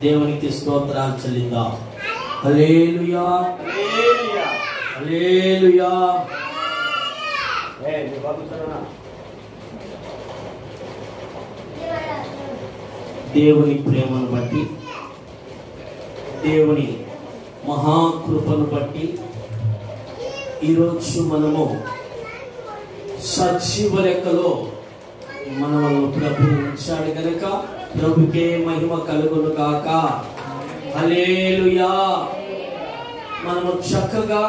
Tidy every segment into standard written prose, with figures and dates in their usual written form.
దేవునికి స్తోత్రాలు చెల్లిద్దాం. హల్లెలూయా హల్లెలూయా. దేవుని ప్రేమను బట్టి, దేవుని మహాకృపను బట్టి ఈరోజు మనము సజీవ లెక్కలో మనల్ని ప్రభు ఉంచాడు కనుక ప్రభుకే మహిమ కలుగును గాక. హల్లెలూయా. మనము చక్కగా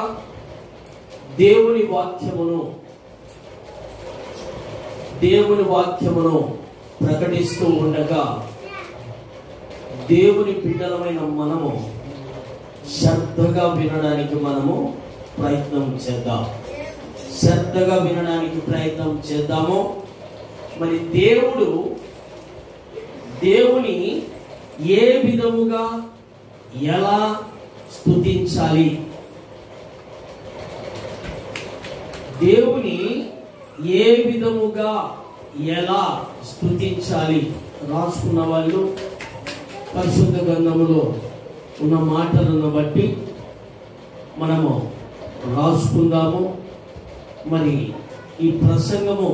దేవుని వాక్యమును ప్రకటిస్తూ ఉండగా దేవుని బిడ్డలమైన మనము శ్రద్ధగా వినడానికి మనము ప్రయత్నం చేద్దాం. శ్రద్ధగా వినడానికి ప్రయత్నం చేద్దాము. మరి దేవుని ఏ విధముగా ఎలా స్తుతించాలి, దేవుని ఏ విధముగా ఎలా స్తుతించాలి రాసుకున్న వాళ్ళు పరిశుద్ధ గ్రంథములో ఉన్న మాటలను బట్టి మనము రాసుకుందాము. మరి ఈ ప్రసంగము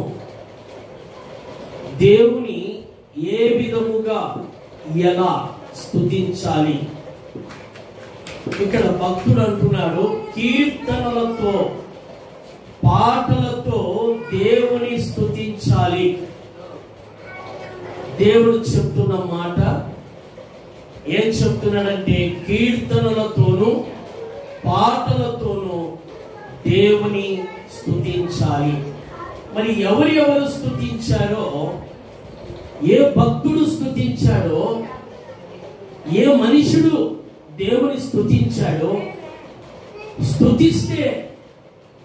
దేవుని ఏ విధముగా ఎలా స్తుతించాలి. ఇక్కడ భక్తుడు అంటున్నాడు, కీర్తనలతో పాటలతో దేవుని స్తుతించాలి. దేవుడు చెప్తున్న మాట ఏం చెప్తున్నాడంటే, కీర్తనలతోనూ పాటలతోనూ దేవుని స్తుతించాలి. మరి ఎవరెవరు స్తుతించారో, ఏ భక్తుడు స్తుతించాడో, ఏ మనుషుడు దేవుని స్తుతించాడో, స్తుతిస్తే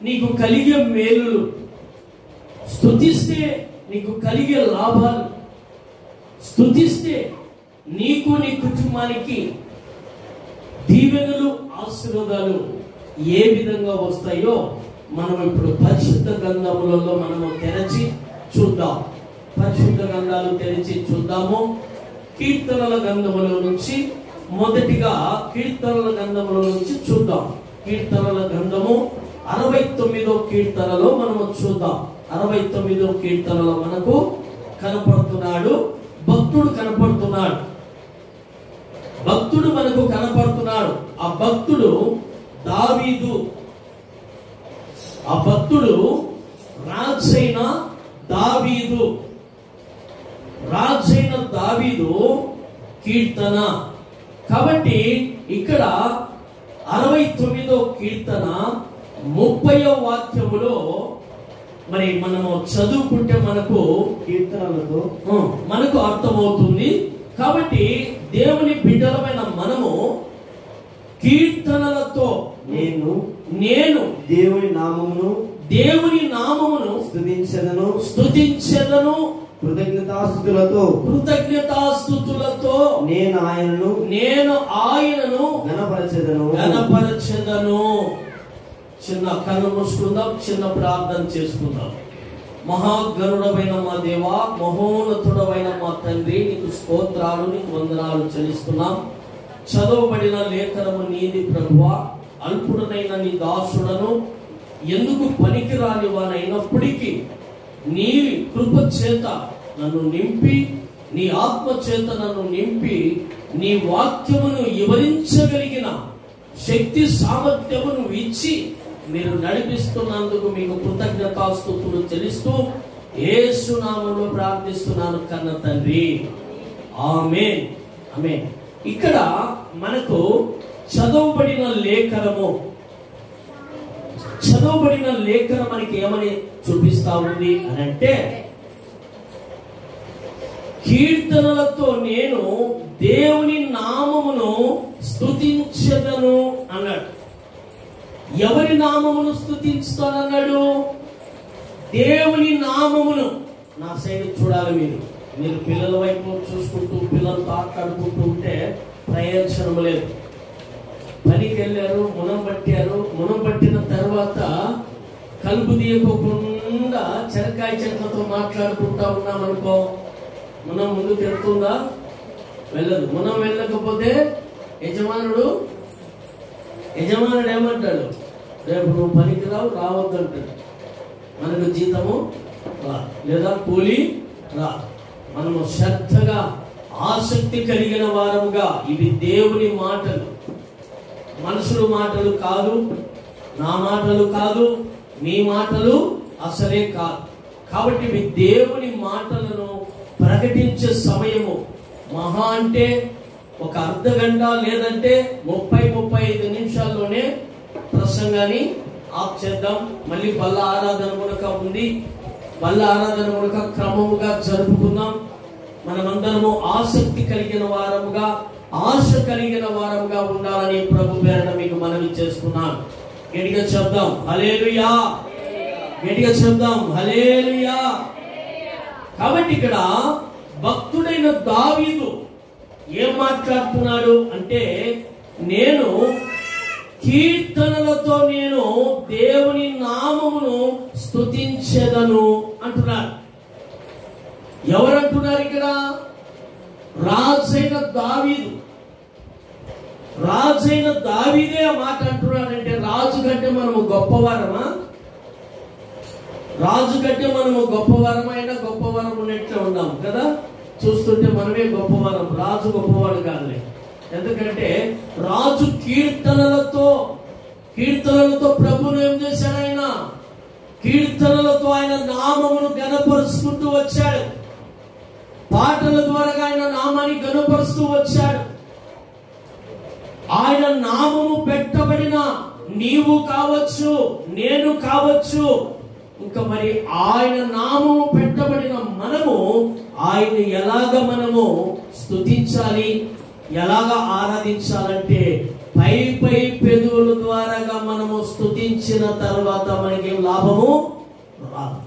నీకు కలిగే మేలులు, స్తుతిస్తే నీకు కలిగే లాభాలు, స్తుతిస్తే నీకు నీ కుటుంబానికి దీవెనలు ఆశీర్వాదాలు ఏ విధంగా వస్తాయో మనం ఇప్పుడు పరిశుద్ధ గ్రంథములలో మనము తెరచి చూద్దాం. పరిశుద్ధ గ్రంథాలు తెరిచి చూద్దాము. కీర్తనల గ్రంథములో నుంచి మొదటిగా కీర్తనల గ్రంథములో నుంచి చూద్దాం. కీర్తనల గ్రంథము 69వ కీర్తనలో మనము చూద్దాం. 69వ కీర్తనలో మనకు కనపడుతున్నాడు, భక్తుడు కనపడుతున్నాడు. భక్తుడు మనకు కనపడుతున్నాడు. ఆ భక్తుడు దావీదు. ఆ భక్తుడు రాజైన దావీదు కీర్తన. కాబట్టి ఇక్కడ 69వ కీర్తన 30వ వాక్యములో మరి మనము చదువుకుంటే మనకు కీర్తనలతో మనకు అర్థమవుతుంది. కాబట్టి దేవుని బిడ్డలమైన మనము కీర్తనలతో నేను దేవుని నామమును స్తుతించెదను కృతజ్ఞతాస్తుతులతో నేను ఆయనను ఘనపరచెదను. చిన్న కన్ను మూసుకుందాం, చిన్న ప్రార్థన చేసుకుందాం. మహాగరుడమైన మా దేవా, మహోన్నతుడమైన మా తండ్రి, నీకు స్తోత్రాలు, నీకు వందనాలు చెల్లిస్తున్నాం. చదవబడిన లేఖనము నీది ప్రభువా. అల్పుడనైన నీ దాసుడను, ఎందుకు పనికిరాని వానైనప్పటికీ నీ కృప చేత నన్ను నింపి, నీ ఆత్మ చేత నన్ను నింపి, నీ వాక్యమును వివరించగలిగిన శక్తి సామర్థ్యమును ఇచ్చి మీరు నడిపిస్తున్నందుకు మీకు కృతజ్ఞతాస్తుతులు చెల్లిస్తూ యేసు నామములో ప్రార్థిస్తున్నాను కన్న తండ్రి, ఆమేన్ ఆమేన్. ఇక్కడ మనకు చదవబడిన లేఖనం మనకి ఏమని చూపిస్తా ఉంది అని అంటే, కీర్తనలతో నేను దేవుని నామమును స్తుతించెదను అన్నాడు. ఎవరి నామమును స్తుతించుతానన్నాడు? దేవుని నామమును. నా సైడ్ చూడాలి మీరు పిల్లల వైపు చూసుకుంటూ పిల్లలతో ఆడుకుంటూ ఉంటే ప్రయోజనం లేదు. పనికి వెళ్ళారు, మునం పట్టిన తర్వాత కలుపు తీయకోకుండా చెరకాయ చెట్లతో మాట్లాడుకుంటా ఉన్నామనుకో, మనం ముందుకు వెళ్తుందా? వెళ్ళదు. మనం వెళ్ళకపోతే యజమానుడు ఏమంటాడు? రేపు నువ్వు పనికి రావద్దు అంటాడు. మనకు జీతము రా, లేదా కూలి రా. మనము శ్రద్ధగా ఆసక్తి కలిగిన వారముగా, ఇవి దేవుని మాటలు, మనుషుల మాటలు కాదు, నా మాటలు కాదు, మీ మాటలు అసలే కాదు. కాబట్టి ఇవి దేవుని మాటలను ప్రకటించే సమయము. మహా అంటే ఒక అర్ధ గంట, లేదంటే 30-35 నిమిషాల్లోనే ప్రసంగాన్ని ఆఫ్ చేద్దాం. మళ్ళీ బల్ల ఆరాధన కూడా ఉంది. బల్ల ఆరాధన కూడా క్రమముగా జరుపుకుందాం. మనమందరము ఆసక్తి కలిగిన వారముగా, ఆశ కలిగిన వారముగా ఉండాలని ప్రభు పేరట మీకు మనవి చేస్తున్నాను. గట్టిగా చెప్దాం హల్లెలూయా, గట్టిగా చెప్దాం హల్లెలూయా. కాబట్టి ఇక్కడ భక్తుడైన దావీదు ఏం మాట్లాడుతున్నాడు అంటే, నేను కీర్తనలతో నేను దేవుని నామమును స్తుతించెదను అంటున్నాడు. ఎవరంటున్నారు ఇక్కడ? రాజైన దావీదు. రాజైన దావీదే ఆ మాట అంటున్నాడంటే, రాజు కంటే మనము గొప్పవారమా? రాజు కంటే మనము గొప్పవారమైనా గొప్పవారం ఉన్నట్లే ఉన్నాం కదా. చూస్తుంటే మనమే గొప్పవారం, రాజు గొప్పవాడు కాదులే. ఎందుకంటే రాజు కీర్తనలతో ప్రభువును ఏం చేశాడు? ఆయన కీర్తనలతో ఆయన నామమును ఘనపరుచుకుంటూ వచ్చాడు. పాటల ద్వారా ఆయన నామాన్ని ఘనపరుస్తూ వచ్చాడు. ఆయన నామము పెట్టబడిన నీవు కావచ్చు, నేను కావచ్చు, ఇంకా మరి ఆయన నామము పెట్టబడిన మనము ఆయన ఎలాగ మనము స్తుతించాలి, ఎలాగ ఆరాధించాలంటే, పై పెదవుల ద్వారాగా మనము స్తుతించిన తర్వాత మనకేం లాభము రాదు.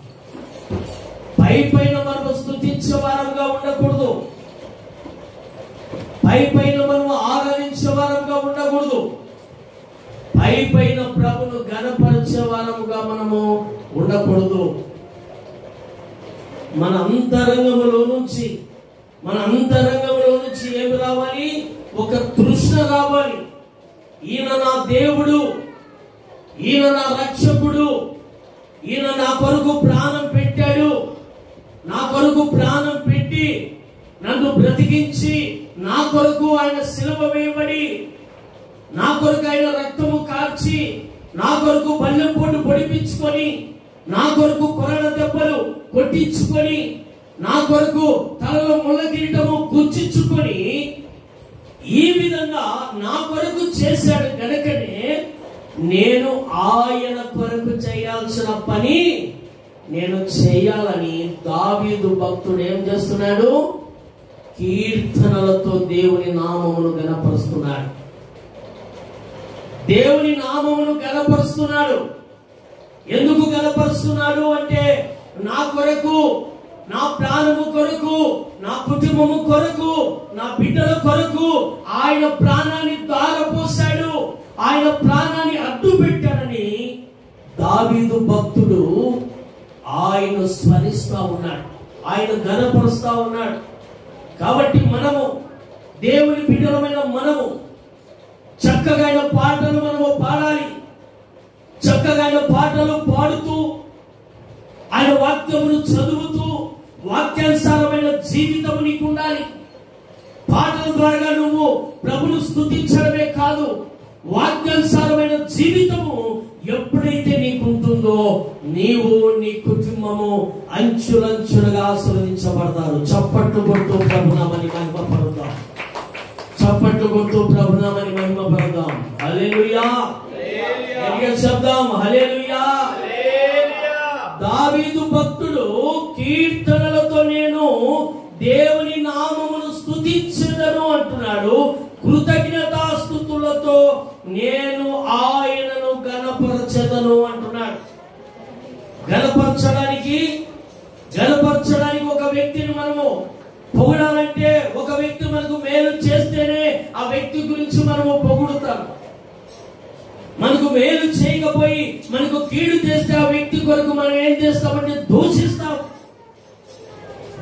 పైన మనము స్తుతించే వారంగా ఉండకూడదు. పైన మనము ఆరాధించే వారంగా ఉండకూడదు. పైన ప్రభును ఘనపరిచే వారముగా మనము ఉండకూడదు. మన అంతరంగములో నుంచి ఏమి రావాలి? ఒక తృష్ణ రావాలి. ఈయన నా దేవుడు, ఈయన నా రక్షకుడు, ఈయన నా కొరకు ప్రాణం పెట్టాడు, నా కొరకు ప్రాణం పెట్టి నన్ను బ్రతికించి, నా కొరకు ఆయన శిలువ వేయబడి, నా కొరకు ఆయన రక్తము కార్చి, నా కొరకు బల్లెం పోటు పొడిపించుకొని, నా కొరకు కొరడ దెబ్బలు కొట్టించుకొని, నా కొరకు తలలో ముళ్ళ కిరీటము గుచ్చించుకొని, ఈ విధంగా నా కొరకు చేశాడు గనుకనే నేను ఆయన కొరకు చేయాల్సిన పని నేను చేయాలని దావీదు భక్తుడు ఏం చేస్తున్నాడు? కీర్తనలతో దేవుని నామమును ఘనపరుస్తున్నాడు. దేవుని నామమును ఘనపరుస్తున్నాడు. ఎందుకు ఘనపరుస్తున్నాడు అంటే, నా కొరకు, నా ప్రాణము కొరకు, నా కుటుంబము కొరకు, నా బిడ్డల కొరకు ఆయన ప్రాణాన్ని దారపోశాడు, ఆయన ప్రాణాన్ని అడ్డు పెట్టాడని దావీదు భక్తుడు ఆయన స్మరిస్తా ఉన్నాడు, ఆయన ఘనపరుస్తా ఉన్నాడు. కాబట్టి మనము, దేవుని బిడ్డలమైన మనము చక్కగా ఆయన పాటలు మనము పాడాలి. చక్కగా ఆయన పాటలు పాడుతూ, ఆయన వాక్యమును చదువుతూ, వాక్యానుసారమైన జీవితము నీకు ఉండాలి. పాటల ద్వారా నువ్వు ప్రభును స్తుతించడమే కాదు, వాక్యానుసారమైన జీవితము ఎప్పుడైతే నీకు ఉంటుందో, నీవు, నీ కుటుంబము అంచులంచులుగా ఆశీర్వదించబడతారు. చప్పట్లు కొడుతూ ప్రభునామని మహిమపడదాం. చప్పట్లు కొడుతూ ప్రభునామని మహిమపడదాం. హల్లెలూయా, శబ్దం హల్లెలూయా. దావీదు భక్తుడు కీర్తనలతో నేను దేవుని నామమును స్తుతించెదను అంటున్నాడు. కృతజ్ఞతాస్తుతులతో నేను ఆయనను ఘనపరచెదను అంటున్నాడు. ఘనపరచడానికి ఒక వ్యక్తిని మనము పొగడాలంటే, ఒక వ్యక్తి మనకు మేలు చేస్తేనే ఆ వ్యక్తి గురించి మనము పొగుడుతాం. మనకు మేలు చేయకపోయి మనకు కీడు చేస్తే ఆ వ్యక్తి కొరకు మనం ఏం చేస్తామంటే దూషిస్తాం.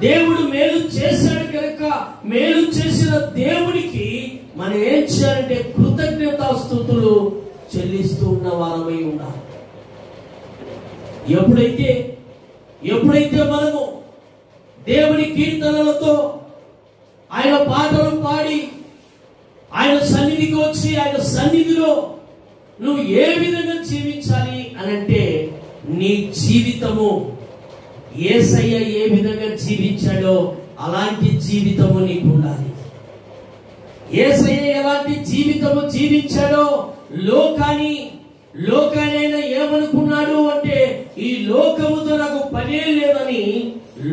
దేవుడు మేలు చేశాడు కనుక మేలు చేసిన దేవునికి మనం ఏం చేయాలంటే కృతజ్ఞతాస్తుతులు చెల్లిస్తూ ఉన్న వారమై ఉండాలి. ఎప్పుడైతే మనము దేవుని కీర్తనలతో ఆయన పాటలు పాడి ఆయన సన్నిధికి వచ్చి ఆయన సన్నిధిలో నువ్వు ఏ విధంగా జీవించాలి అనంటే నీ జీవితము యేసయ్య ఏ విధంగా జీవించాడో అలాంటి జీవితము నీకు ఉండాలి. యేసయ్య ఎలాంటి జీవితము జీవించాడో లోకానైనా ఏమనుకున్నాడు అంటే ఈ లోకముతో నాకు పనే లేదని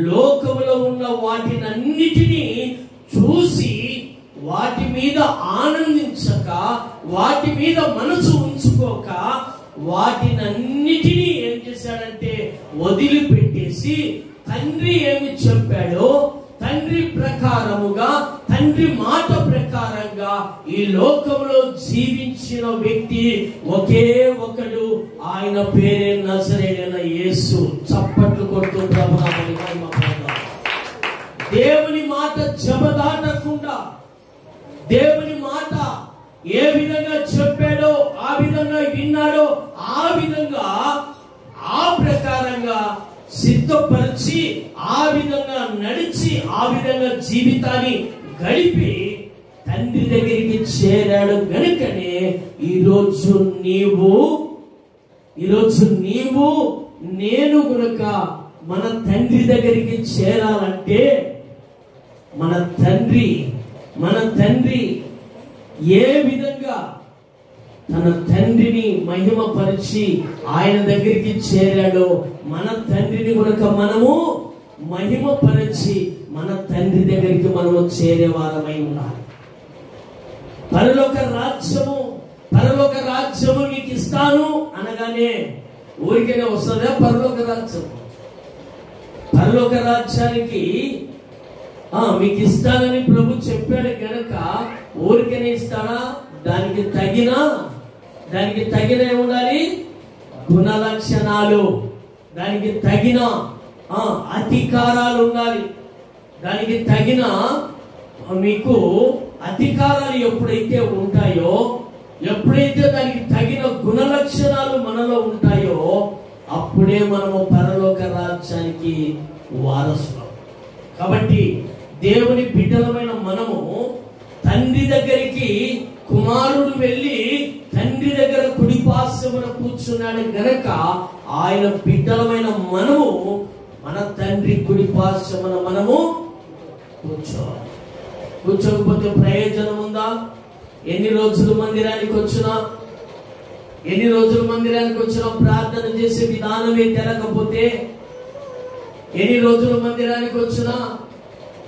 లోకములో ఉన్న వాటినన్నిటినీ చూసి వాటి మీద ఆనందించక వాటి మీద మనసు ఉంచుకోక వాటినన్నిటినీ ఏం చేశాడంటే వదిలిపెట్టేసి తండ్రి ఏమి చెప్పాడో తండ్రి ప్రకారముగా తండ్రి మాట ప్రకారంగా ఈ లోకంలో జీవించిన వ్యక్తి ఒకే ఒకడు, ఆయన పేరే నజరేయుడైన యేసు. చప్పట్లు కొడుతూ ప్రభునామమున మహిమ. దేవుని మాట జబదాటకుండా దేవుని మాట ఏ విధంగా చెప్పాడో ఆ విధంగా విన్నాడో ఆ విధంగా ఆ ప్రకారంగా సిద్ధపరిచి ఆ విధంగా నడిచి ఆ విధంగా జీవితాన్ని గడిపి తండ్రి దగ్గరికి చేరాడు గనుకనే ఈరోజు నీవు నేను గనుక మన తండ్రి దగ్గరికి చేరాలంటే మన తండ్రి ఏ విధంగా తన తండ్రిని మహిమపరిచి ఆయన దగ్గరికి చేరాడో మన తండ్రిని కనుక మనము మహిమపరిచి మన తండ్రి దగ్గరికి మనము చేరేవారమై ఉండాలి. పరలోక రాజ్యము నీకు ఇస్తాను అనగానే ఊరికనే వస్తుందా? పరలోక రాజ్యానికి మీకు ఇస్తానని ప్రభు చెప్పాడు గనక ఊరికనే ఇస్తాడా? దానికి తగిన ఉండాలి గుణ లక్షణాలు, దానికి తగిన అధికారాలు ఉండాలి. దానికి తగిన మీకు అధికారాలు ఎప్పుడైతే ఉంటాయో, ఎప్పుడైతే దానికి తగిన గుణ లక్షణాలు మనలో ఉంటాయో అప్పుడే మనము పరలోక రాజ్యానికి వారసులం. కాబట్టి దేవుని బిడ్డలమైన మనము తండ్రి దగ్గరికి కుమారుడు వెళ్ళి తండ్రి దగ్గర కుడిపార్శ్వమున కూర్చున్నాడు గనక ఆయన బిడ్డలమైన మనము మన తండ్రి కుడిపార్శ్వమున మనము కూర్చోవాలి. కూర్చోకపోతే ప్రయోజనం ఉందా? ఎన్ని రోజులు మందిరానికి వచ్చినా ప్రార్థన చేసే విధానమే తెలకపోతే, ఎన్ని రోజులు మందిరానికి వచ్చినా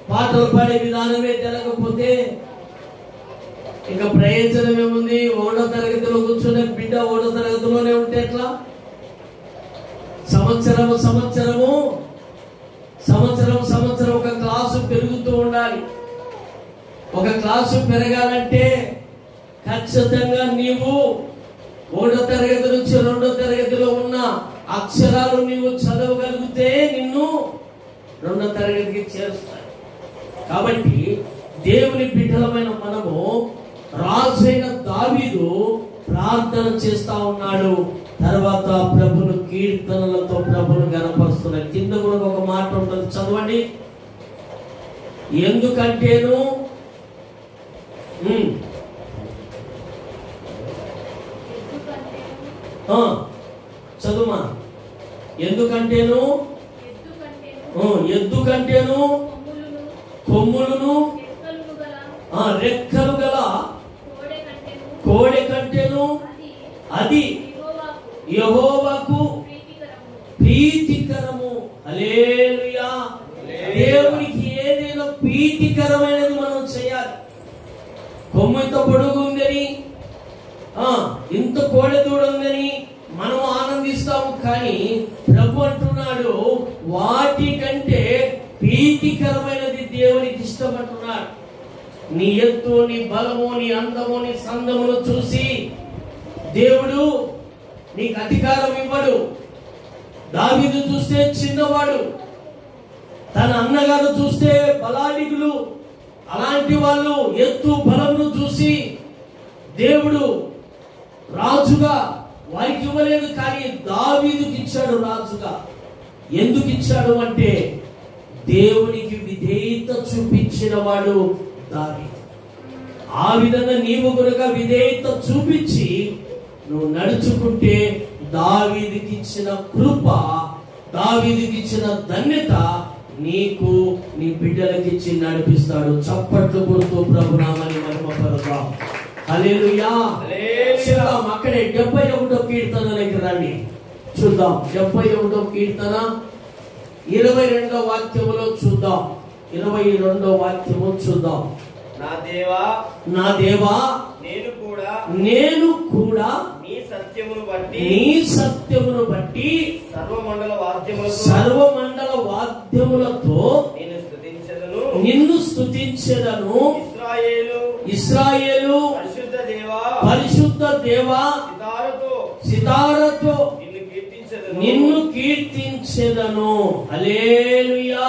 పాటలు పాడే విధానమే తెలకపోతే ఇంకా ప్రయోజనం ఏముంది? 1వ తరగతిలో కూర్చునే బిడ్డ 1వ తరగతిలోనే ఉంటే ఎట్లా? సంవత్సరం ఒక క్లాసు పెరుగుతూ ఉండాలి. ఒక క్లాసు పెరగాలంటే ఖచ్చితంగా నీవు 1వ తరగతి నుంచి 2వ తరగతిలో ఉన్న అక్షరాలు నీవు చదవగలిగితే నిన్ను 2వ తరగతికి చేరుస్తాయి. కాబట్టి దేవుని బిడ్డలమైన మనము రాజైన దావీదు ప్రార్థన చేస్తా ఉన్నాడు. తర్వాత ప్రభును కీర్తనలతో ప్రభును గణపరుస్తున్నాడు. కింద కూడా ఒక మాట ఉంటుంది, చదవండి. ఎందుకంటేను చదువుమా. ఎందుకంటేను కొమ్ములను రెక్కలు గల కోడె కంటేను అది యెహోవాకు ప్రీతికరము. హల్లెలూయా. దేవునికి ఏదైనా ప్రీతికరమైనది మనం చేయాలి. కొమ్ము ఇంత పొడుగు ఉందని, ఇంత కోడె దూడ ఉందని మనం ఆనందిస్తాము. కానీ ప్రభు అంటున్నాడు వాటికంటే ప్రీతికరమైనది దేవునికి ఇష్టపడుతున్నాడు. నీ ఎత్తు, నీ బలము, నీ అందము, నీ సందమును చూసి దేవుడు నీకు అధికారం ఇవ్వడు. దావీదు చూస్తే చిన్నవాడు, తన అన్నగారు చూస్తే బలాఢ్యులు, అలాంటి వాళ్ళు ఎత్తు బలమును చూసి దేవుడు రాజుగా వారికి ఇవ్వలేదు, కానీ దావీదుకి ఇచ్చాడు రాజుగా. ఎందుకు ఇచ్చాడు అంటే దేవునికి విధేయత చూపించిన వాడు దావీదు. ఆ విధంగా నీవు కనుక విధేయత చూపించి నువ్వు నడుచుకుంటే దావీదుకి ఇచ్చిన కృప, దావీదుకి ఇచ్చిన ధన్యత నీకు నీ బిడ్డలకి ఇచ్చి నడిపిస్తాడు. చప్పట్లు కొడుతూ ప్రభునామాన్ని మహిమపరుద్దాం. హల్లెలూయా. చూద్దాం అక్కడే 71వ కీర్తనలోకి రండి. చూద్దాం 71వ కీర్తన 22వ వాక్యములో చూద్దాం. 22వ వాక్యము చూద్దాం. నా దేవా, నా దేవా, నేను కూడా నీ సత్యమును బట్టి సర్వమండల వాద్యములతో నిన్ను స్తుతించెదను. ఇశ్రాయేలు పరిశుద్ధ దేవా సితారతో నిన్ను కీర్తించెదను. హల్లెలూయా.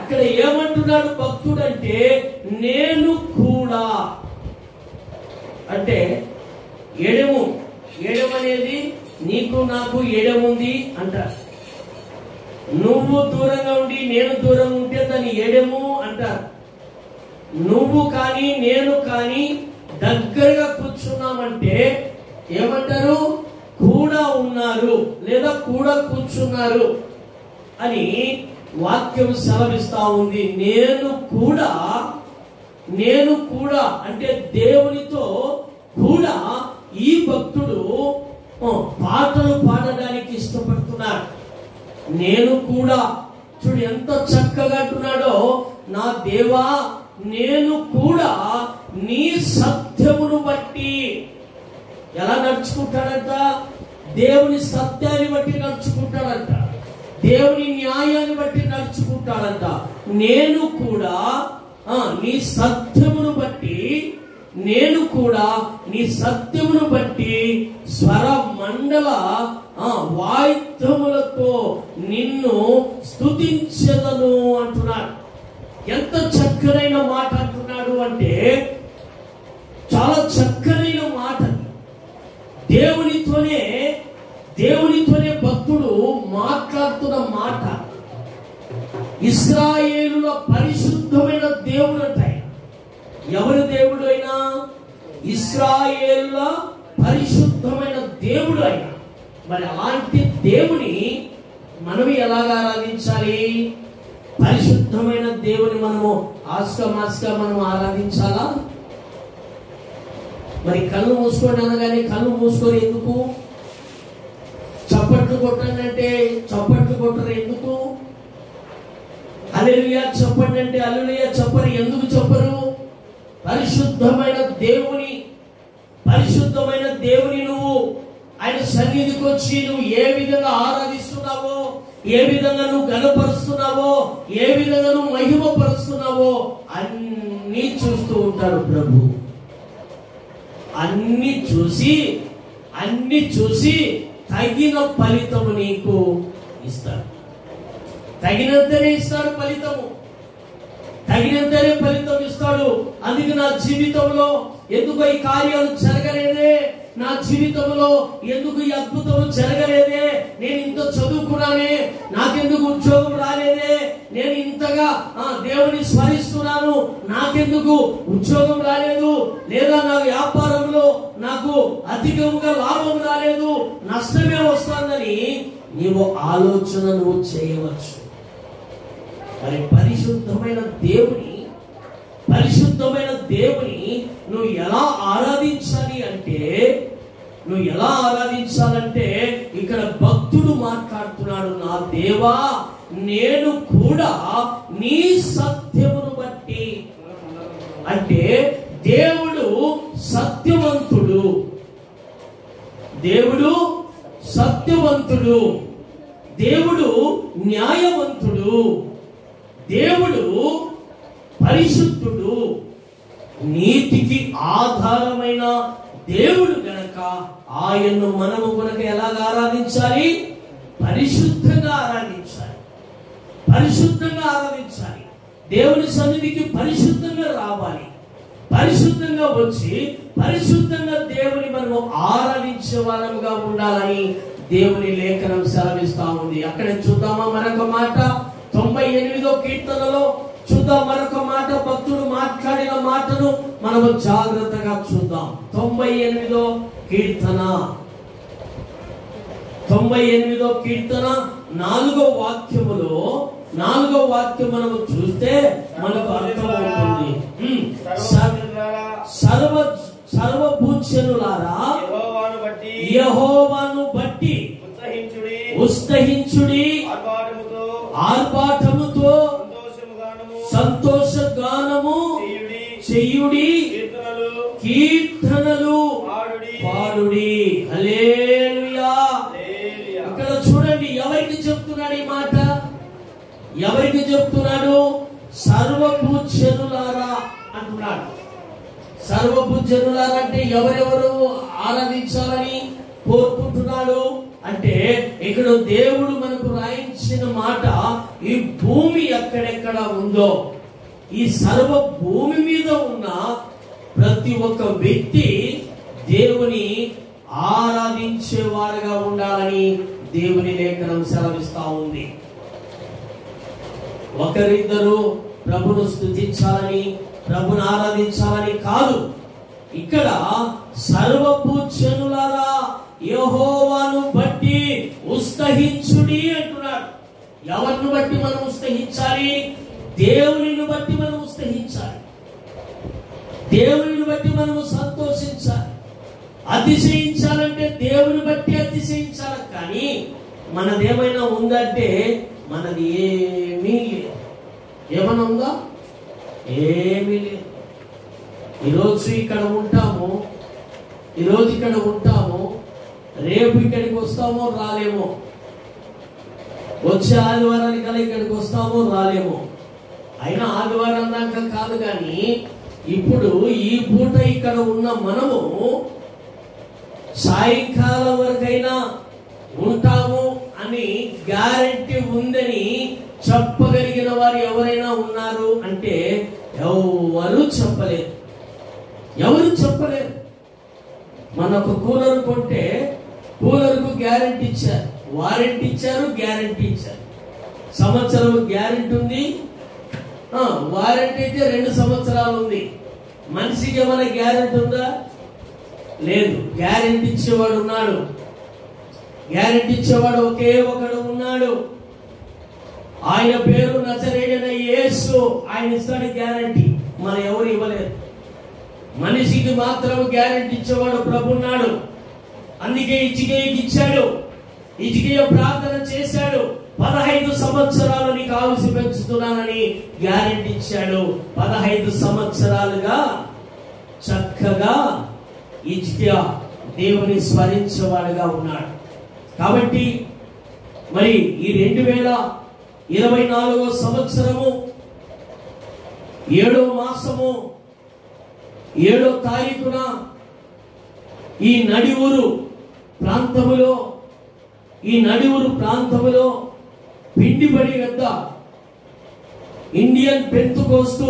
ఇక్కడ ఏమంటున్నాడు భక్తుడంటే నేను కూడా అంటే ఎడము అనేది నీకు నాకు ఎడముంది అంటారు. నువ్వు దూరంగా ఉండి నేను దూరం ఉంటే దాన్ని ఎడము అంటారు. నువ్వు కానీ నేను కానీ దగ్గరగా కూర్చున్నామంటే ఏమంటారు? కూడా ఉన్నారు లేదా కూడా కూర్చున్నారు అని వాక్యం సెలవిస్తా ఉంది. నేను కూడా అంటే దేవునితో కూడా ఈ భక్తుడు పాటలు పాడడానికి ఇష్టపడుతున్నాడు. నేను కూడా చూడు ఎంత చక్కగా అంటున్నాడో, నా దేవా నేను కూడా నీ సత్యమును బట్టి. ఎలా నడుచుకుంటాడంట? దేవుని సత్యాన్ని బట్టి నడుచుకుంటాడంట, దేవుని న్యాయాన్ని బట్టి నడుచుకుంటాడంట. నేను కూడా నీ సత్యమును బట్టి, నేను కూడా నీ సత్యమును బట్టి స్వర మండల వాయిద్యములతో నిన్ను స్తుతించెదను అంటున్నాడు. ఎంత చక్కనైన మాట అంటున్నాడు అంటే చాలా చక్కనైన మాట. దేవునితోనే భక్తుడు మాట్లాడుతున్న మాట. ఇశ్రాయేలుల పరిశుద్ధమైన దేవుడు అంటాయి. ఎవరి దేవుడు అయినా ఇశ్రాయేలుల పరిశుద్ధమైన దేవుడు అయినా. మరి అలాంటి దేవుని మనం ఎలాగ ఆరాధించాలి? పరిశుద్ధమైన దేవుని మనము ఆస్కామాస్గా మనం ఆరాధించాలా? మరి కళ్ళు మూసుకోండి అనగానే కళ్ళు మూసుకొని ఎందుకు? చప్పట్లు కొట్టండి అంటే చప్పట్లు కొట్టరు ఎందుకు? హల్లెలూయా చెప్పండి అంటే హల్లెలూయా చెప్పరు ఎందుకు చెప్పరు? పరిశుద్ధమైన దేవుని నువ్వు ఆయన సన్నిధికి వచ్చి నువ్వు ఏ విధంగా ఆరాధిస్తున్నావో, ఏ విధంగా నువ్వు గణపరుస్తున్నావో, ఏ విధంగా నువ్వు మహిమపరుస్తున్నావో అన్నీ చూస్తూ ఉంటాడు ప్రభు. అన్ని చూసి తగిన ఫలితము నీకు ఇస్తాడు. తగినంతనే ఇస్తాడు ఫలితము, తగినంతనే ఫలితం ఇస్తాడు. అందుకే నా జీవితంలో ఎందుకు ఈ కార్యాలు జరగలేదే, నా జీవితంలో ఎందుకు ఈ అద్భుతం జరగలేదే, నేను ఇంత చదువుకున్నానే నాకెందుకు ఉద్యోగం రాలేదే, నేను ఇంతగా దేవుని స్మరిస్తున్నాను నాకెందుకు ఉద్యోగం రాలేదు, లేదా నా వ్యాపారంలో నాకు అధికంగా లాభం రాలేదు, నష్టమే వస్తుందని నీవు ఆలోచన నువ్వు చేయవచ్చు. మరి పరిశుద్ధమైన దేవుని నువ్వు ఎలా ఆరాధించాలంటే ఇక్కడ భక్తుడు మాట్లాడుతున్నాడు. నా దేవా నేను కూడా నీ సత్యమును బట్టి. అంటే దేవుడు సత్యవంతుడు, దేవుడు న్యాయవంతుడు, దేవుడు పరిశుద్ధుడు, నీతికి ఆధారమైన దేవుడు గనక ఆయన్ను మనము గనక ఎలాగ ఆరాధించాలి? పరిశుద్ధంగా ఆరాధించాలి. పరిశుద్ధంగా ఆరాధించాలి. దేవుని సన్నిధికి పరిశుద్ధంగా రావాలి. పరిశుద్ధంగా వచ్చి పరిశుద్ధంగా దేవుని మనము ఆరాధించే వారముగా ఉండాలని దేవుని లేఖనం సెలవిస్తా ఉంది. అక్కడ చూద్దామా మరొక మాట, 98వ కీర్తనలో చూద్దాం మరొక మాట. భక్తుడు మాట్లాడిన మాటను మనము జాగ్రత్తగా చూద్దాం. 98వ కీర్తన 4వ వాక్యములో 4వ వాక్యం మనము చూస్తే మనకు అర్థమవుతుంది. సర్వభూజ్యులారా యెహోవాను బట్టి ఉత్సహించుడి, ఆర్భాటముతో సంతోష గానము చేయుడి, కీర్తనలు పాడుడి. హల్లెలూయా. ఇక్కడ చూడండి, ఎవరికి చెప్తున్నాడు ఈ మాట? ఎవరికి చెప్తున్నాడు? సర్వభూజ్యులారా అంటున్నాడు. సర్వభూజ్యులారా అంటే ఎవరెవరు ఆరాధించాలని కోరుకుంటున్నాడు అంటే, ఇక్కడ దేవుడు మనకు రాయించిన మాట, ఈ భూమి ఎక్కడెక్కడ ఉందో ఈ సర్వ భూమి మీద ఉన్న ప్రతి ఒక్క వ్యక్తి దేవుని ఆరాధించేవారుగా ఉండాలని దేవుని లేఖనం సెలవిస్తా ఉంది. ఒకరిద్దరు ప్రభును స్తుతించాలని, ప్రభుని ఆరాధించాలని కాదు. ఇక్కడ సర్వభూజ్యులారా యెహోవాను బట్టి ఉత్సహించుడి అంటున్నాడు. ఎవరిని బట్టి మనం ఉత్సహించాలి? దేవునిని బట్టి మనం ఉత్సహించాలి. దేవునిని బట్టి మనము సంతోషించాలి. అతిశయించాలంటే దేవుని బట్టి అతిశయించాలి. కానీ మనదేమైనా ఉందంటే మనది ఏమీ లేదు. ఏమైనా ఉందా? ఏమీ లేదు. ఈరోజు ఇక్కడ ఉంటాము, ఈరోజు ఇక్కడ ఉంటాము, రేపు ఇక్కడికి వస్తామో రాలేమో, వచ్చే ఆదివారానికల్లా ఇక్కడికి వస్తామో రాలేమో. అయినా ఆదివారం దాకా కాదు, కానీ ఇప్పుడు ఈ పూట ఇక్కడ ఉన్న మనము సాయంకాలం వరకైనా ఉంటాము అని గ్యారెంటీ ఉందని చెప్పగలిగిన వారు ఎవరైనా ఉన్నారు అంటే ఎవరు చెప్పలేరు. ఎవరు చెప్పలేరు. మనకు కూలర్ కొంటే కూలర్కు గ్యారెంటీ ఇచ్చారు, వారంటీ ఇచ్చారు, గ్యారెంటీ ఇచ్చారు. సంవత్సరం గ్యారెంటీ ఉంది, వారంటీ అయితే 2 సంవత్సరాలు ఉంది. మనిషికి ఏమైనా గ్యారెంటీ ఉందా? లేదు. గ్యారెంటీ ఇచ్చేవాడు ఉన్నాడు. గ్యారెంటీ ఇచ్చేవాడు ఒకే ఒకడు ఉన్నాడు. ఆయన పేరు నజరేయుడైన యేసు. ఆయన ఇస్తాడు గ్యారెంటీ, మరి ఎవరు ఇవ్వలేదు. మనిషికి మాత్రం గ్యారెంటీ ఇచ్చేవాడు ప్రభు ఉన్నాడు. అందుకే ఇచ్చికేయకి ఇచ్చాడు. ఇచ్చికేయ ప్రార్థన చేశాడు. 15 సంవత్సరాలు నీకు ఆయుసు పెంచుతున్నానని గ్యారెంటీ ఇచ్చాడు. 15 సంవత్సరాలుగా చక్కగా ఇచ్చికేయ దేవుని స్మరించేవాడుగా ఉన్నాడు. కాబట్టి మరి ఈ 2024వ సంవత్సరము 7వ మాసము 7వ తారీఖున ఈ నడిఊరు ప్రాంతములో పిండిబడి వద్ద ఇండియన్ పెంతెకోస్తు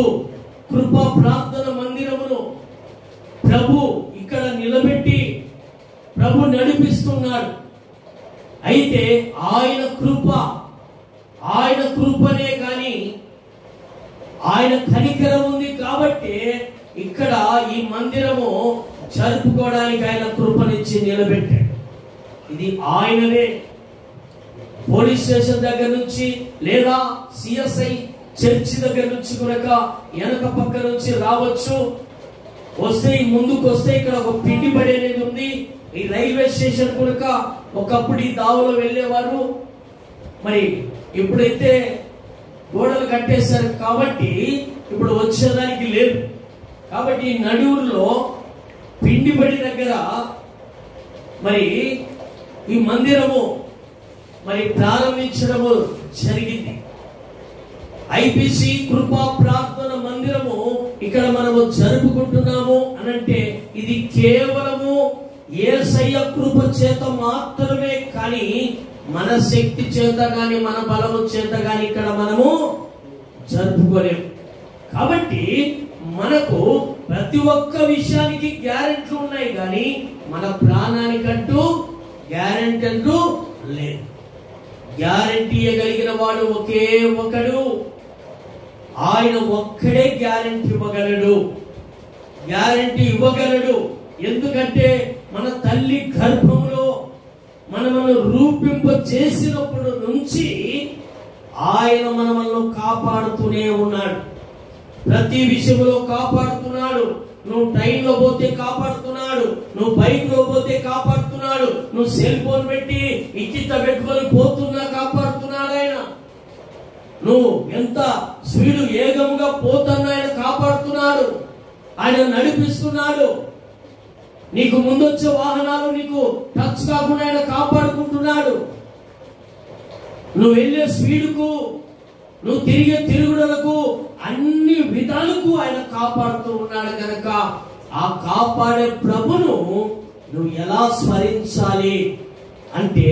కృపా ప్రార్థన మందిరమును ప్రభు ఇక్కడ నిలబెట్టి ప్రభు నడిపిస్తున్నాడు. అయితే ఆయన కృపనే కానీ ఆయన కనికరం ఉంది కాబట్టి ఇక్కడ ఈ మందిరము జరుపుకోవడానికి ఆయన కృపనిచ్చి నిలబెట్టాడు. ఇది ఆయననే. పోలీస్ స్టేషన్ దగ్గర నుంచి లేదా సిఎస్ఐ చర్చి దగ్గర నుంచి కనుక వెనక పక్క నుంచి రావచ్చు. వస్తే ముందుకు వస్తే ఇక్కడ ఒక పిండిబడి అనేది ఉంది. ఈ రైల్వే స్టేషన్ కనుక ఒకప్పుడు ఈ దావలో వెళ్ళేవారు. మరి ఇప్పుడైతే గోడలు కట్టేశారు కాబట్టి ఇప్పుడు వచ్చేదానికి లేదు. కాబట్టి ఈ నడిఊరులో పిండిబడి దగ్గర మరి ఈ మందిరము మరి ప్రారంభించడము జరిగింది. ఐపీసీ కృపా ప్రార్థన మందిరము ఇక్కడ మనము జరుపుకుంటున్నాము అనంటే ఇది కేవలము యేసయ్య కృప చేత మాత్రమే, కానీ మన శక్తి చేత గాని మన బలము చేత గాని ఇక్కడ మనము జరుపుకోలేము. కాబట్టి మనకు ప్రతి ఒక్క విషయానికి గ్యారెంటీలు ఉన్నాయి, కానీ మన ప్రాణానికంటూ గ్యారెంటీ అంటూ లేదు. గ్యారెంటీ ఇవ్వగలిగిన వాడు ఒకే ఒకడు, ఆయన ఒక్కడే గ్యారెంటీ ఇవ్వగలడు. గ్యారెంటీ ఇవ్వగలడు ఎందుకంటే మన తల్లి గర్భంలో మనల్ని రూపింప చేసినప్పుడు నుంచి ఆయన మనల్ని కాపాడుతూనే ఉన్నాడు. ప్రతి విషయంలో కాపాడుతున్నాడు. నువ్వు ట్రైన్లో పోతే కాపాడుతున్నాడు, నువ్వు బైక్ లో పోతే కాపాడుతున్నాడు, నువ్వు సెల్ ఫోన్ పెట్టి ఇచ్చిత పెట్టుకొని పోతున్నా కాపాడుతున్నాడు ఆయన. నువ్వు ఎంత స్పీడు వేగంగా పోతున్నా ఆయన కాపాడుతున్నాడు, ఆయన నడిపిస్తున్నాడు. నీకు ముందొచ్చే వాహనాలు నీకు టచ్ కాకుండా ఆయన కాపాడుకుంటున్నాడు. నువ్వు వెళ్ళే స్పీడ్కు, నువ్వు తిరిగే తిరుగుడులకు, అన్ని విధాలకు ఆయన కాపాడుతూ ఉన్నాడు. కనుక ఆ కాపాడే ప్రభును నువ్వు ఎలా స్మరించాలి అంటే,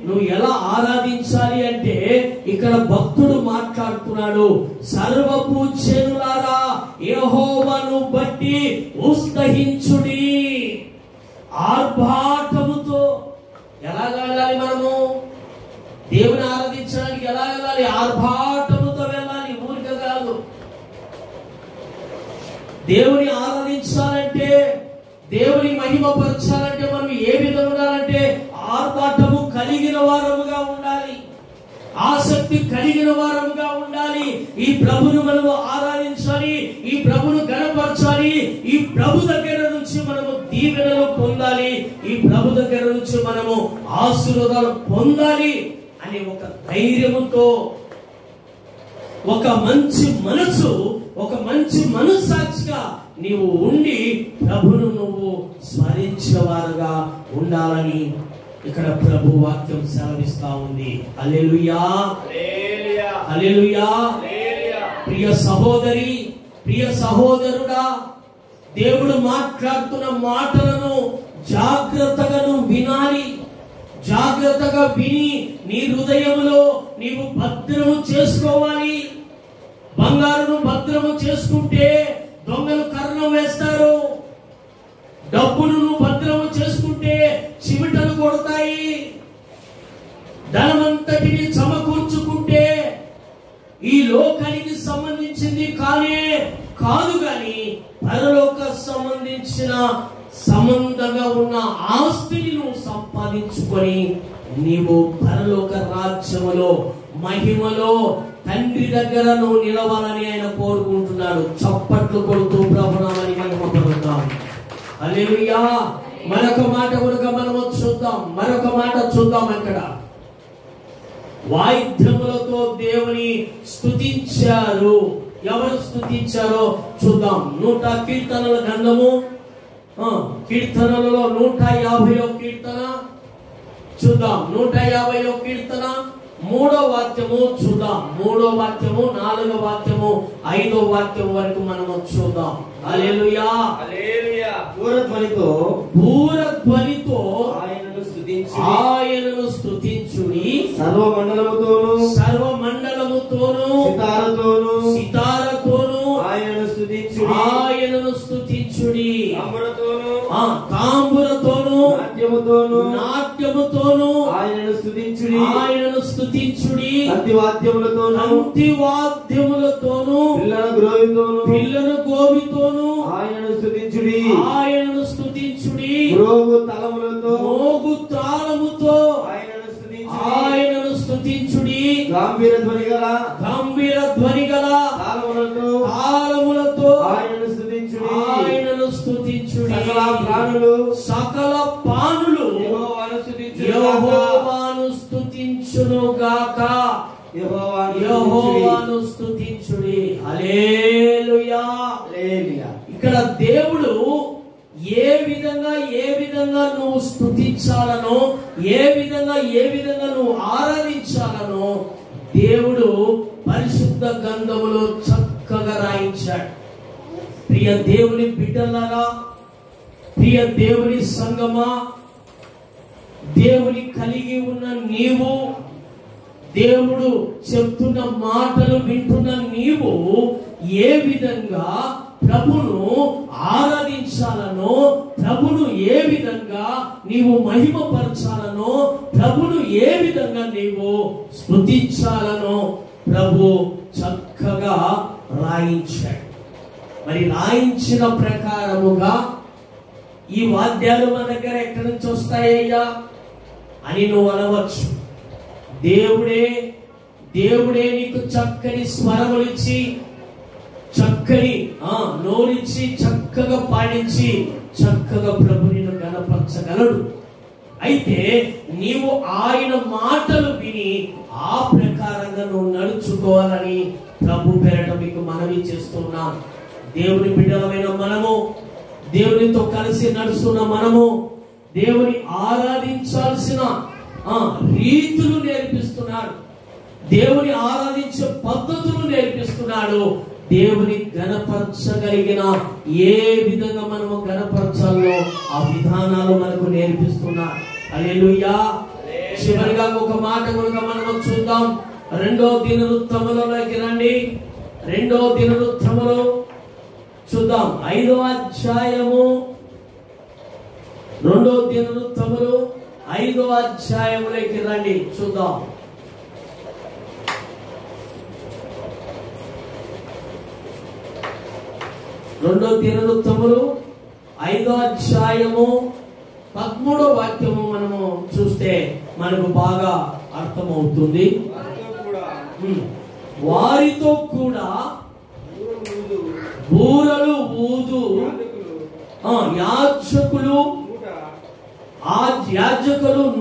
నువ్వు ఎలా ఆరాధించాలి అంటే, ఇక్కడ భక్తుడు మాట్లాడుతున్నాడు. సర్వపూజ్యులారా యెహోవాను బట్టి ఉత్సహించుడి. ఆర్భాటముతో ఎలా వెళ్ళాలి? మనము దేవుని ఆరాధించడానికి ఎలా వెళ్ళాలి? ఆర్భాటముతో వెళ్ళాలి, ఊరిక కాదు. దేవుని ఆరాధించాలంటే, దేవుని మహిమపరచాలంటే మనం ఏ విధంగా ఉండాలంటే ఆర్భాటము కలిగిన వారముగా ఉండాలి, ఆసక్తి కలిగిన వారముగా ఉండాలి. ఈ ప్రభును మనము ఆరాధించాలి, ఈ ప్రభును గణపరచాలి, ఈ ప్రభు దగ్గర నుంచి మనము దీవెనలు పొందాలి, ఈ ప్రభు దగ్గర నుంచి మనము ఆశీర్వాదాలు పొందాలి అనే ఒక ధైర్యముతో, ఒక మంచి మనసు, ఒక మంచి మనస్సాక్షిగా నీవు ఉండి ప్రభును నువ్వు స్మరించేవారుగా ఉండాలని ఇక్కడ ప్రభు వాక్యం సెలవిస్తా ఉంది. హల్లెలూయా, హల్లెలూయా. ప్రియ సహోదరి, ప్రియ సహోదరుడా, దేవుడు మాట్లాడుతున్న మాటలను జాగ్రత్తగా నువ్వు వినాలి. జాగ్రత్తగా విని నీ హృదయంలో నీవు భద్రము చేసుకోవాలి. బంగారును భద్రము చేసుకుంటే దొంగలు కర్ణం వేస్తారు. డబ్బును నువ్వు భద్రము చేసుకుంటే చిమిటలు కొడతాయి. ధనమంతటిని సమకూర్చుకుంటే ఈ లోకానికి సంబంధించింది కాదు గాని పరలోక సంబంధించిన సంబంధంగా ఉన్న ఆస్తిని నువ్వు సంపాదించుకొని నీవు పరలోక రాజ్యములో మహిమలో తండ్రి దగ్గర నువ్వు నిలవాలని ఆయన కోరుకుంటున్నాడు. చప్పట్లు కొడుతూ ప్రభునామని మహిమ పలుకుదాం. హల్లెలూయా. మరొక మాట కనుక మనము చూద్దాం, మరొక మాట చూద్దాం. అక్కడ వాయిద్యములతో దేవుని స్తుతించారు. ఎవరు స్తుతించారో చూద్దాం. 100 కీర్తనల గ్రంథము, కీర్తనలలో 150వ కీర్తన చూద్దాం. 150వ కీర్తన 3వ వాక్యము చూద్దాం. 3వ వాక్యము, 4వ వాక్యము, 5వ వాక్యం వరకు మనము చూద్దాం. హల్లెలూయా, హల్లెలూయా. బూరధ్వనితో ఆయనను స్తుతించుడి. సర్వమండలముతోను సితారతోను ఆయనను స్తుతించుడి. తాంబురతోను నాట్యముతోను ఆయనను స్తుతించుడి. అంతివాద్యములతోను పిల్లన గోవితోను ఆయనను స్తుతించుడి. మోగు తాళముతో ఆయనను స్తుతించుడి. గంభీర ధ్వని గల తాళములతో ఆయనను స్తుతించుడి. సకల ప్రాణులు యెహోవాను స్తుతించును గాక. యెహోవాను స్తుతించుడి. హల్లెలూయా. ఇక్కడ దేవుడు ఏ విధంగా నువ్వు స్తుతించాలనో, ఏ విధంగా నువ్వు ఆరాధించాలనో దేవుడు పరిశుద్ధ గ్రంథములో చక్కగా రాయించాడు. ప్రియ దేవుని బిడ్డలారా, ప్రియ దేవుని సంగమా, దేవుని కలిగి ఉన్న నీవు, దేవుడు చెప్తున్న మాటలు వింటున్న నీవు ఏ విధంగా ప్రభును ఆరాధించాలనో, ప్రభును ఏ విధంగా నీవు మహిమపరచాలనో, ప్రభును ఏ విధంగా నీవు స్తుతించాలనో ప్రభు చక్కగా రాయించాడు. మరి రాయించిన ప్రకారముగా ఈ వాద్యాలు మన దగ్గర ఎక్కడి నుంచి వస్తాయ్యా అని నువ్వు అనవచ్చు. దేవుడే నీకు చక్కని స్వరములిచ్చి, చక్కని నోరిచ్చి, చక్కగా పాడించి, చక్కగా ప్రభు నిన్ను గణపరచగలడు. అయితే నీవు ఆయన మాటలు విని ఆ ప్రకారంగా నువ్వు నడుచుకోవాలని ప్రభు పేరట మీకు మనవి చేస్తున్నా. దేవుని బిడ్డలమైన మనము, దేవునితో కలిసి నడుస్తున్న మనము, దేవుని ఆరాధించాల్సిన రీతులు నేర్పిస్తున్నాడు, దేవుని ఆరాధించే పద్ధతులు నేర్పిస్తున్నాడు, దేవుని గణపరచగలిగిన ఏ విధంగా మనము గణపరచాలో ఆ విధానాలు మనకు నేర్పిస్తున్నాడు. హల్లెలూయా. చివరిగా ఒక మాట కనుక మనము చూద్దాం. 2వ దినవృత్తములలోకి రండి. 2వ దినవృత్తములు చూద్దాం. 5వ అధ్యాయము, 2వ దినవృత్తములు 5వ అధ్యాయములోకి రండి, చూద్దాం. 2వ దినవృత్తములు 5వ అధ్యాయము 13వ వాక్యము మనము చూస్తే మనకు బాగా అర్థమవుతుంది. వారితో కూడా బూరలు ఊదు యాజకులు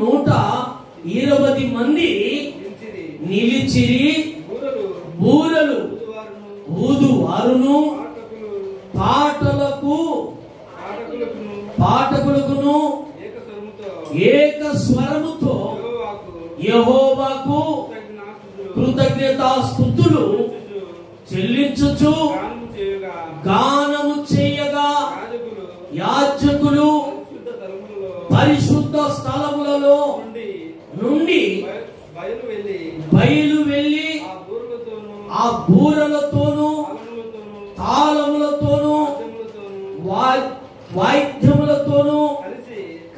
120 మంది నిలిచిరి. బూరలు ఊదు వారును పాటకులకును ఏక స్వరముతో యెహోవాకు కృతజ్ఞతాస్తుతులు చెల్లించుచు గానము చేయగా యాజకులు పరిశుద్ధ స్థలములలో నుండి బయలు వెళ్ళి ఆ బూరలతోనూ తాళములతోనూ వాయిద్యములతోనూ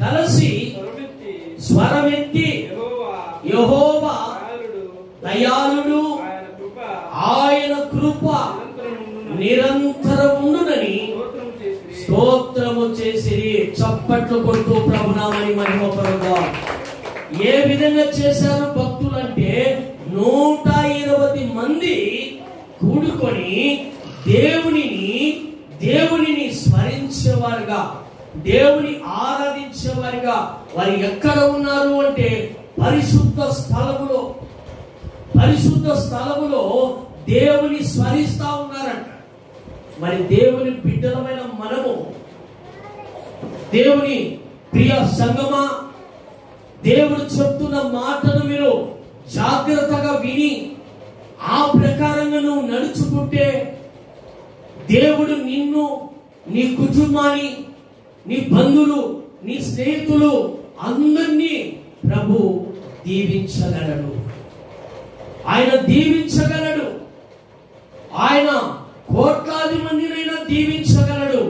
కలిసి స్వరమెత్తి యెహోవా దయాళుడు, ఆయన కృప నిరంతరముండునని స్తోత్రము చేసిరి. చప్పట్లు కొడుతూ ప్రభునామని మహిమపరుద్దాం. ఏ విధంగా చేశారు భక్తులంటే 120 మంది కూడుకొని దేవునిని స్మరించేవారుగా, దేవుని ఆరాధించేవారుగా వారు ఎక్కడ ఉన్నారు అంటే పరిశుద్ధ స్థలములో దేవుని స్మరిస్తా ఉన్నారంట. మరి దేవుని బిడ్డలమైన మనము, దేవుని ప్రియ సంగమా, దేవుడు చెప్తున్న మాటను మీరు జాగ్రత్తగా విని ఆ ప్రకారంగా నువ్వు నడుచుకుంటే దేవుడు నిన్ను, నీ కుటుంబాన్ని, నీ బంధువులు, నీ స్నేహితులు అందరినీ ప్రభు దీవించగలడు. ఆయన దీవించగలడు. ఆయన కోట్లాది మందినైనా దీవించగలడు.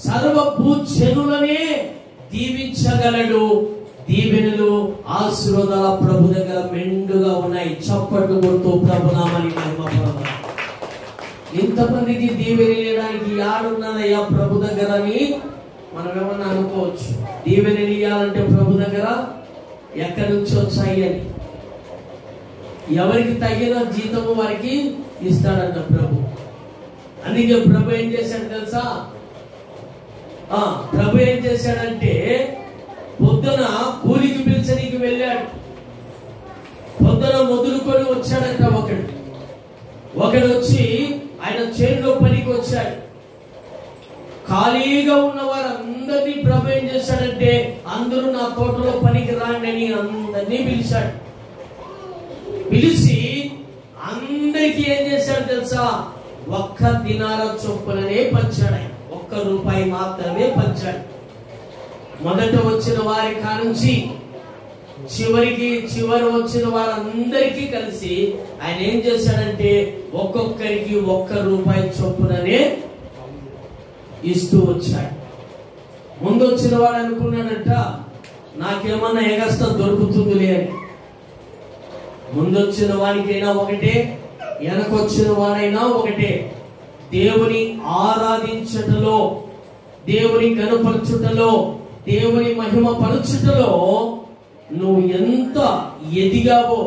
సర్వభూజనులనే దీవించగలడు. దీవెనలు, ఆశీర్వాదాల ప్రభు దగ్గర మెండుగా ఉన్నాయి. చప్పట్లు కొడుతూ ప్రభునామని మహిమపరదాం. ఇంతమందికి దీవెన ఇవ్వడానికి యాడున్నదయ్యా ప్రభు దగ్గర అని మనం ఏమన్నా అనుకోవచ్చు. దీవెన ఇవ్వాలంటే ప్రభు దగ్గర ఎక్కడి నుంచి వచ్చాయి అని, ఎవరికి తగిన జీతము వారికి ఇస్తాడంట ప్రభు. అందుకే ప్రభు ఏం చేశాడు తెలుసా? ప్రభు ఏం చేశాడంటే పొద్దున కూలికి పిలిచడానికి వెళ్ళాడు. పొద్దున మొదలుకొని వచ్చాడంట ఒకడు వచ్చి ఆయన చేనులో పనికి వచ్చాడు. ఖాళీగా ఉన్న వారందరినీ ప్రభు ఏం చేశాడంటే అందరూ నా తోటలో పనికి రాండి అని అందరినీ పిలిచాడు. పిలిచి అందరికీ ఏం చేశాడు తెలుసా? 1 దినార చొప్పుననే పంచాడు. ఆయన 1 రూపాయి మాత్రమే పంచాడు. మొదట వచ్చిన వారి కానుంచి చివరి వచ్చిన వారందరికీ కలిసి ఆయన ఏం చేశాడంటే ఒక్కొక్కరికి ₹1 చొప్పుననే ఇస్తూ వచ్చాడు. ముందు వచ్చిన వాడు అనుకున్నాడట, నాకేమన్నా ఎగస్ట్రా దొరుకుతుందిలే అని. ముందొచ్చిన వాడికైనా ఒకటే, వెనకొచ్చిన వాడైనా ఒకటే. దేవుని ఆరాధించటలో, దేవుని గణపరచుటలో, దేవుని మహిమ పరచుటలో నువ్వు ఎంత ఎదిగావో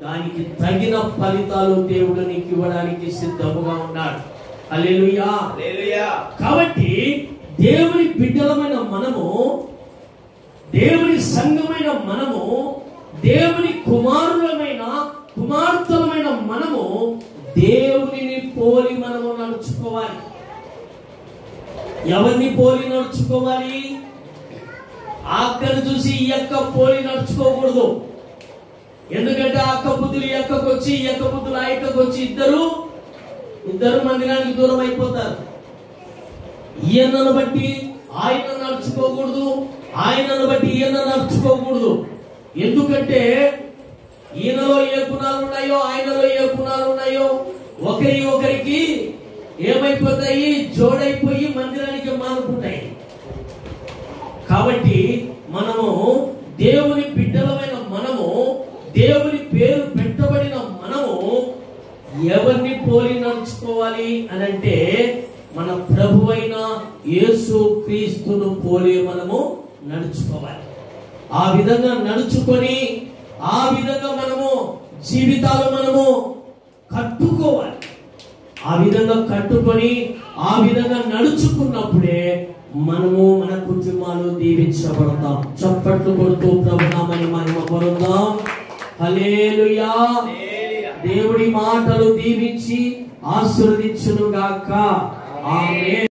దానికి తగిన ఫలితాలు దేవుడు నీకు ఇవ్వడానికి సిద్ధముగా ఉన్నాడు. హల్లెలూయా. కాబట్టి దేవుని బిడ్డలమైన మనము, దేవుని సంఘమైన మనము, దేవుని కుమార్తెలమైన మనము దేవునిని పోలి మనము నడుచుకోవాలి. ఎవరిని పోలి నడుచుకోవాలి? అక్కను చూసి ఈ యొక్క పోలి నడుచుకోకూడదు. ఎందుకంటే అక్క బుద్ధులు ఈ అక్కకు వచ్చి, ఈ యొక్క బుద్ధులు ఆ ఎక్కకు వచ్చి ఇద్దరు మందిరానికి దూరం అయిపోతారు. ఈయనను బట్టి ఆయన నడుచుకోకూడదు, ఆయనను బట్టి ఈయన నడుచుకోకూడదు. ఎందుకంటే ఈయనలో ఏ గుణాలు ఉన్నాయో, ఆయనలో ఏ గుణాలు ఉన్నాయో ఒకరికి ఏమైపోతాయి? జోడైపోయి మందిరానికి మానుకుంటాయి. కాబట్టి మనము దేవుని బిడ్డలమైన మనము, దేవుని పేరు పెట్టబడిన మనము ఎవరిని పోలి నడుచుకోవాలి అని అంటే మన ప్రభువైన యేసు క్రీస్తును పోలి మనము నడుచుకోవాలి. ఆ విధంగా నడుచుకొని ఆ విధంగా మనము జీవితాలు మనము కట్టుకోవాలి. ఆ విధంగా కట్టుకొని ఆ విధంగా నడుచుకున్నప్పుడే మనము మన కుటుంబాలు దీవించబడతాం. చప్పట్లు కొడుతూ ప్రభునామని మహిమ పొందుదాం. హల్లెలూయా. దేవుడి మాటలు దీవించి ఆశీర్వదించును గాక. ఆమేన్.